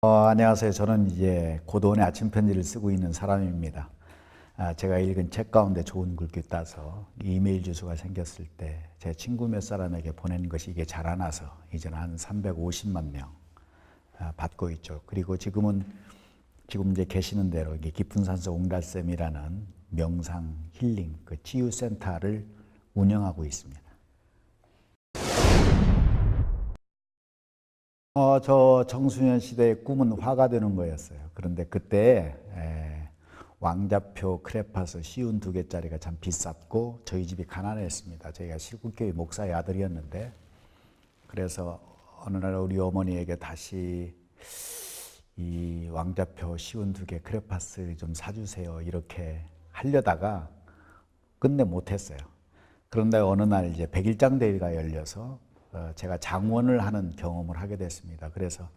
안녕하세요. 저는 이제 고도원의 아침 편지를 쓰고 있는 사람입니다. 제가 읽은 책 가운데 좋은 글귀 따서 이메일 주소가 생겼을 때 제 친구 몇 사람에게 보낸 것이 이게 자라나서 이제는 한 350만 명 받고 있죠. 그리고 지금 이제 계시는 대로 이게 깊은 산속 옹달샘이라는 명상 힐링 그 치유 센터를 운영하고 있습니다. 저 청소년 시대의 꿈은 화가 되는 거였어요. 그런데 그때 왕자표 크레파스 쉬운 2개짜리가 참 비쌌고 저희 집이 가난했습니다. 저희가 시국교회 목사의 아들이었는데 그래서 어느 날 우리 어머니에게 다시 이 왕자표 쉬운 2개 크레파스 좀 사주세요 이렇게 하려다가 끝내 못했어요. 그런데 어느 날 이제 백일장 대회가 열려서 제가 장원을 하는 경험을 하게 됐습니다. 그래서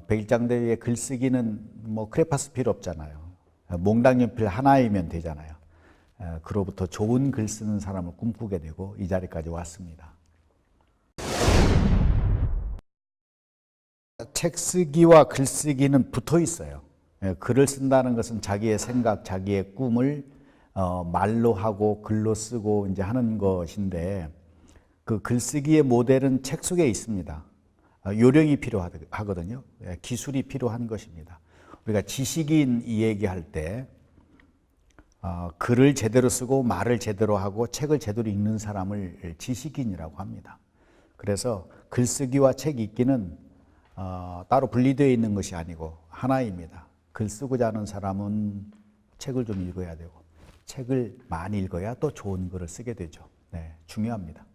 백일장 대회에 글쓰기는 뭐 크레파스 필요 없잖아요. 몽당 연필 하나이면 되잖아요. 그로부터 좋은 글 쓰는 사람을 꿈꾸게 되고 이 자리까지 왔습니다. 책 쓰기와 글쓰기는 붙어 있어요. 글을 쓴다는 것은 자기의 생각, 자기의 꿈을 말로 하고 글로 쓰고 이제 하는 것인데 그 글쓰기의 모델은 책 속에 있습니다. 요령이 필요하거든요. 기술이 필요한 것입니다. 우리가 지식인 이야기할 때 글을 제대로 쓰고 말을 제대로 하고 책을 제대로 읽는 사람을 지식인이라고 합니다. 그래서 글쓰기와 책 읽기는 따로 분리되어 있는 것이 아니고 하나입니다. 글 쓰고자 하는 사람은 책을 좀 읽어야 되고 책을 많이 읽어야 또 좋은 글을 쓰게 되죠. 네, 중요합니다.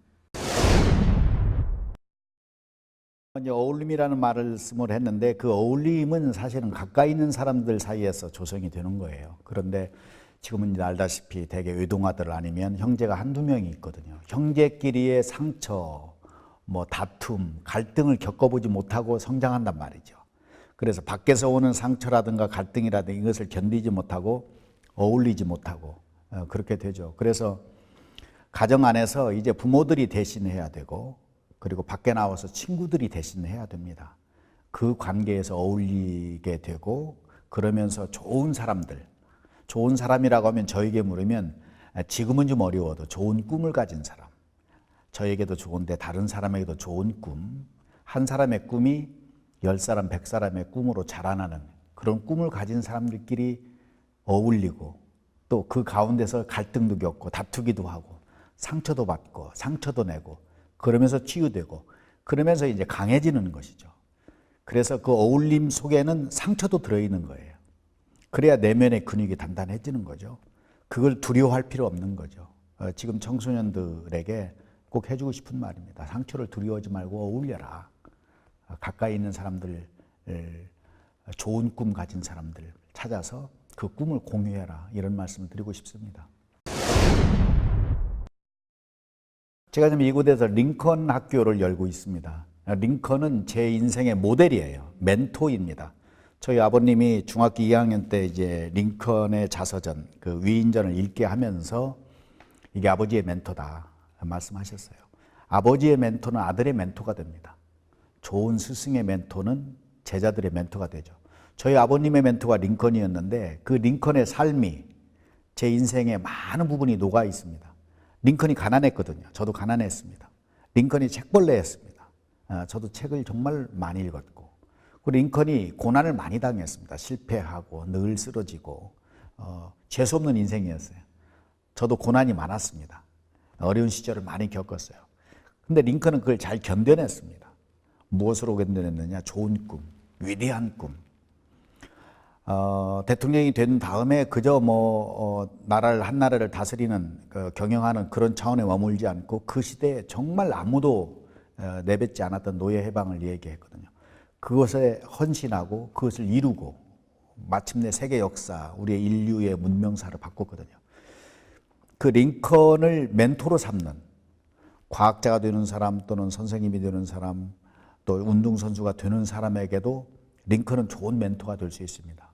이제 어울림이라는 말을 쓰므로 했는데 그 어울림은 사실은 가까이 있는 사람들 사이에서 조성이 되는 거예요. 그런데 지금은 알다시피 대개 외동아들 아니면 형제가 한두 명이 있거든요. 형제끼리의 상처, 뭐 다툼, 갈등을 겪어보지 못하고 성장한단 말이죠. 그래서 밖에서 오는 상처라든가 갈등이라든가 이것을 견디지 못하고 어울리지 못하고 그렇게 되죠. 그래서 가정 안에서 이제 부모들이 대신해야 되고 그리고 밖에 나와서 친구들이 대신해야 됩니다. 그 관계에서 어울리게 되고 그러면서 좋은 사람들, 좋은 사람이라고 하면 저에게 물으면 지금은 좀 어려워도 좋은 꿈을 가진 사람, 저에게도 좋은데 다른 사람에게도 좋은 꿈, 한 사람의 꿈이 10사람, 100사람의 꿈으로 자라나는 그런 꿈을 가진 사람들끼리 어울리고 또 그 가운데서 갈등도 겪고 다투기도 하고 상처도 받고 상처도 내고 그러면서 치유되고 그러면서 이제 강해지는 것이죠. 그래서 그 어울림 속에는 상처도 들어있는 거예요. 그래야 내면의 근육이 단단해지는 거죠. 그걸 두려워할 필요 없는 거죠. 지금 청소년들에게 꼭 해주고 싶은 말입니다. 상처를 두려워하지 말고 어울려라. 가까이 있는 사람들, 좋은 꿈 가진 사람들 찾아서 그 꿈을 공유해라. 이런 말씀을 드리고 싶습니다. 제가 지금 이곳에서 링컨 학교를 열고 있습니다. 링컨은 제 인생의 모델이에요. 멘토입니다. 저희 아버님이 중학교 2학년 때 이제 링컨의 자서전, 그 위인전을 읽게 하면서 이게 아버지의 멘토다 말씀하셨어요. 아버지의 멘토는 아들의 멘토가 됩니다. 좋은 스승의 멘토는 제자들의 멘토가 되죠. 저희 아버님의 멘토가 링컨이었는데 그 링컨의 삶이 제 인생의 많은 부분이 녹아 있습니다. 링컨이 가난했거든요. 저도 가난했습니다. 링컨이 책벌레였습니다. 저도 책을 정말 많이 읽었고 그리고 링컨이 고난을 많이 당했습니다. 실패하고 늘 쓰러지고 재수없는 인생이었어요. 저도 고난이 많았습니다. 어려운 시절을 많이 겪었어요. 근데 링컨은 그걸 잘 견뎌냈습니다. 무엇으로 견뎌냈느냐? 좋은 꿈, 위대한 꿈. 대통령이 된 다음에 그저 한 나라를 다스리는 경영하는 그런 차원에 머물지 않고 그 시대에 정말 아무도 내뱉지 않았던 노예 해방을 얘기했거든요. 그것에 헌신하고 그것을 이루고 마침내 세계 역사, 우리의 인류의 문명사를 바꿨거든요. 그 링컨을 멘토로 삼는 과학자가 되는 사람 또는 선생님이 되는 사람 또 운동선수가 되는 사람에게도 링컨은 좋은 멘토가 될 수 있습니다.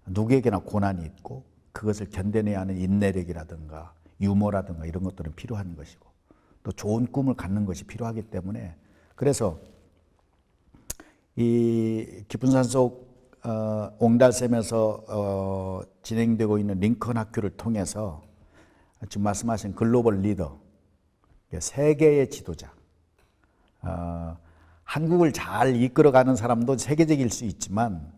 누구에게나 고난이 있고 그것을 견뎌내야 하는 인내력이라든가 유머라든가 이런 것들은 필요한 것이고 또 좋은 꿈을 갖는 것이 필요하기 때문에 그래서 이 깊은 산속 옹달샘에서 진행되고 있는 링컨 학교를 통해서 지금 말씀하신 글로벌 리더, 세계의 지도자, 한국을 잘 이끌어가는 사람도 세계적일 수 있지만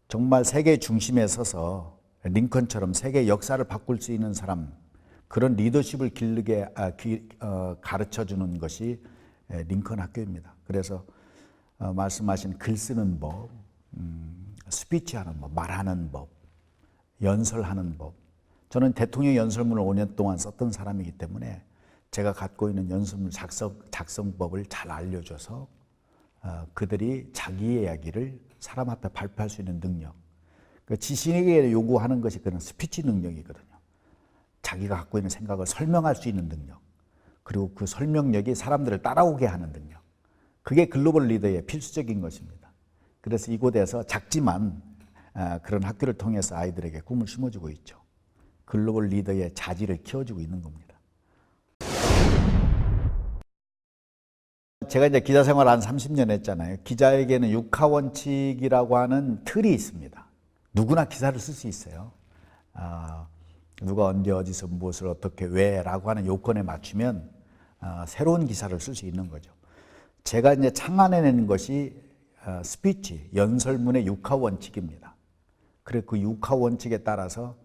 정말 세계 중심에 서서 링컨처럼 세계 역사를 바꿀 수 있는 사람, 그런 리더십을 기르게 가르쳐주는 것이 링컨 학교입니다. 그래서 말씀하신 글 쓰는 법, 스피치하는 법, 말하는 법, 연설하는 법. 저는 대통령 연설문을 5년 동안 썼던 사람이기 때문에 제가 갖고 있는 연설문 작성법을 잘 알려줘서 그들이 자기 이야기를 사람 앞에 발표할 수 있는 능력. 지식인에게 요구하는 것이 그런 스피치 능력이거든요. 자기가 갖고 있는 생각을 설명할 수 있는 능력. 그리고 그 설명력이 사람들을 따라오게 하는 능력. 그게 글로벌 리더의 필수적인 것입니다. 그래서 이곳에서 작지만 그런 학교를 통해서 아이들에게 꿈을 심어주고 있죠. 글로벌 리더의 자질을 키워주고 있는 겁니다. 제가 이제 기자 생활 한 30년 했잖아요. 기자에게는 육하원칙이라고 하는 틀이 있습니다. 누구나 기사를 쓸 수 있어요. 누가 언제 어디서 무엇을 어떻게 왜라고 하는 요건에 맞추면 새로운 기사를 쓸 수 있는 거죠. 제가 이제 창안해낸 것이 스피치, 연설문의 육하원칙입니다. 그래서 그 육하원칙에 따라서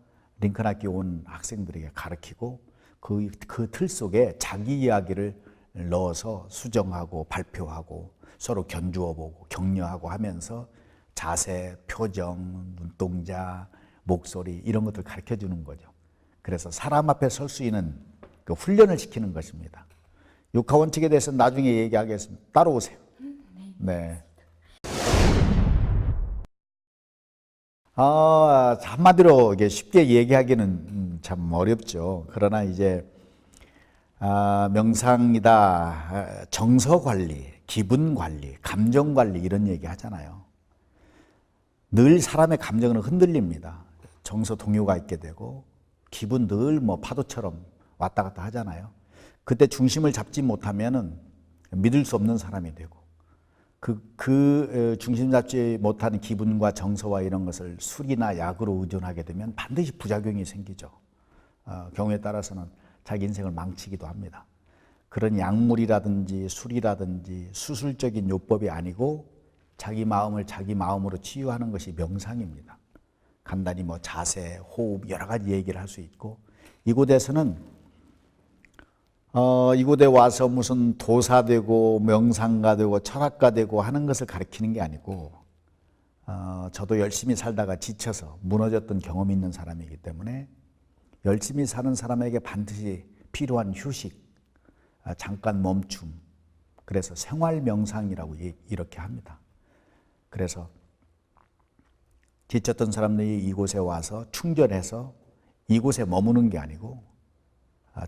링컨 학교 온 학생들에게 가르치고 그 틀 속에 자기 이야기를 넣어서 수정하고 발표하고 서로 견주어 보고 격려하고 하면서 자세, 표정, 눈동자, 목소리 이런 것들 가르쳐 주는 거죠. 그래서 사람 앞에 설 수 있는 그 훈련을 시키는 것입니다. 육하원칙에 대해서 나중에 얘기하겠습니다. 따라오세요. 네. 한마디로 이게 쉽게 얘기하기는 참 어렵죠. 그러나 이제 명상이다, 정서 관리, 기분 관리, 감정 관리 이런 얘기 하잖아요. 늘 사람의 감정은 흔들립니다. 정서 동요가 있게 되고 기분 늘 뭐 파도처럼 왔다 갔다 하잖아요. 그때 중심을 잡지 못하면은 믿을 수 없는 사람이 되고 그 중심 잡지 못하는 기분과 정서와 이런 것을 술이나 약으로 의존하게 되면 반드시 부작용이 생기죠. 경우에 따라서는 자기 인생을 망치기도 합니다. 그런 약물이라든지 술이라든지 수술적인 요법이 아니고 자기 마음을 자기 마음으로 치유하는 것이 명상입니다. 간단히 뭐 자세, 호흡 여러 가지 얘기를 할 수 있고 이곳에서는 이곳에 와서 무슨 도사 되고 명상가 되고 철학가 되고 하는 것을 가르치는 게 아니고 저도 열심히 살다가 지쳐서 무너졌던 경험이 있는 사람이기 때문에 열심히 사는 사람에게 반드시 필요한 휴식, 잠깐 멈춤, 그래서 생활 명상이라고 이렇게 합니다. 그래서 지쳤던 사람들이 이곳에 와서 충전해서 이곳에 머무는 게 아니고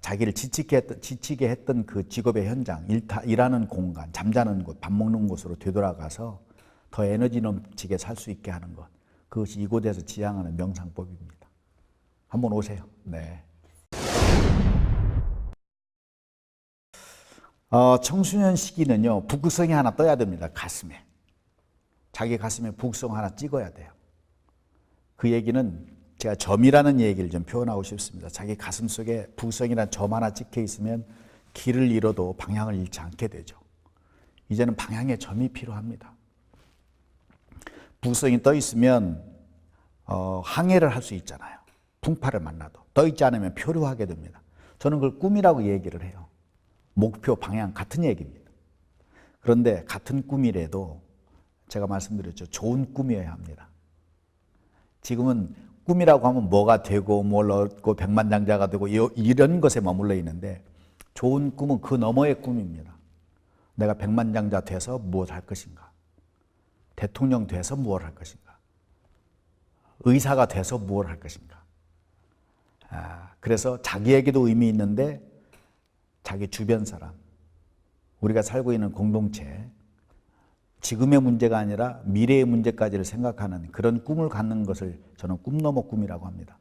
자기를 지치게 했던 그 직업의 현장, 일하는 공간, 잠자는 곳, 밥 먹는 곳으로 되돌아가서 더 에너지 넘치게 살 수 있게 하는 것, 그것이 이곳에서 지향하는 명상법입니다. 한번 오세요. 네. 청소년 시기는요, 북극성이 하나 떠야 됩니다. 가슴에. 자기 가슴에 북극성 하나 찍어야 돼요. 그 얘기는 제가 점이라는 얘기를 좀 표현하고 싶습니다. 자기 가슴 속에 북극성이라는 점 하나 찍혀 있으면 길을 잃어도 방향을 잃지 않게 되죠. 이제는 방향의 점이 필요합니다. 북극성이 떠 있으면 항해를 할 수 있잖아요. 풍파를 만나도. 떠 있지 않으면 표류하게 됩니다. 저는 그걸 꿈이라고 얘기를 해요. 목표, 방향 같은 얘기입니다. 그런데 같은 꿈이라도 제가 말씀드렸죠. 좋은 꿈이어야 합니다. 지금은 꿈이라고 하면 뭐가 되고 뭘 얻고 백만장자가 되고 이런 것에 머물러 있는데 좋은 꿈은 그 너머의 꿈입니다. 내가 백만장자 돼서 무엇 할 것인가? 대통령 돼서 무엇 할 것인가? 의사가 돼서 무엇 할 것인가? 그래서 자기에게도 의미 있는데 자기 주변 사람, 우리가 살고 있는 공동체, 지금의 문제가 아니라 미래의 문제까지를 생각하는 그런 꿈을 갖는 것을 저는 꿈 넘어 꿈이라고 합니다.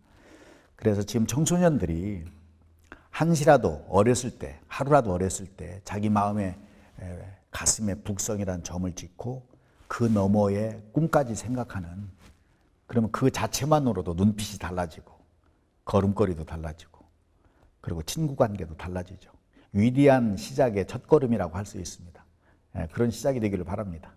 그래서 지금 청소년들이 한시라도 어렸을 때, 하루라도 어렸을 때 자기 마음에 가슴에 북성이라는 점을 찍고 그 너머의 꿈까지 생각하는, 그러면 그 자체만으로도 눈빛이 달라지고 걸음걸이도 달라지고 그리고 친구 관계도 달라지죠. 위대한 시작의 첫걸음이라고 할 수 있습니다. 그런 시작이 되기를 바랍니다.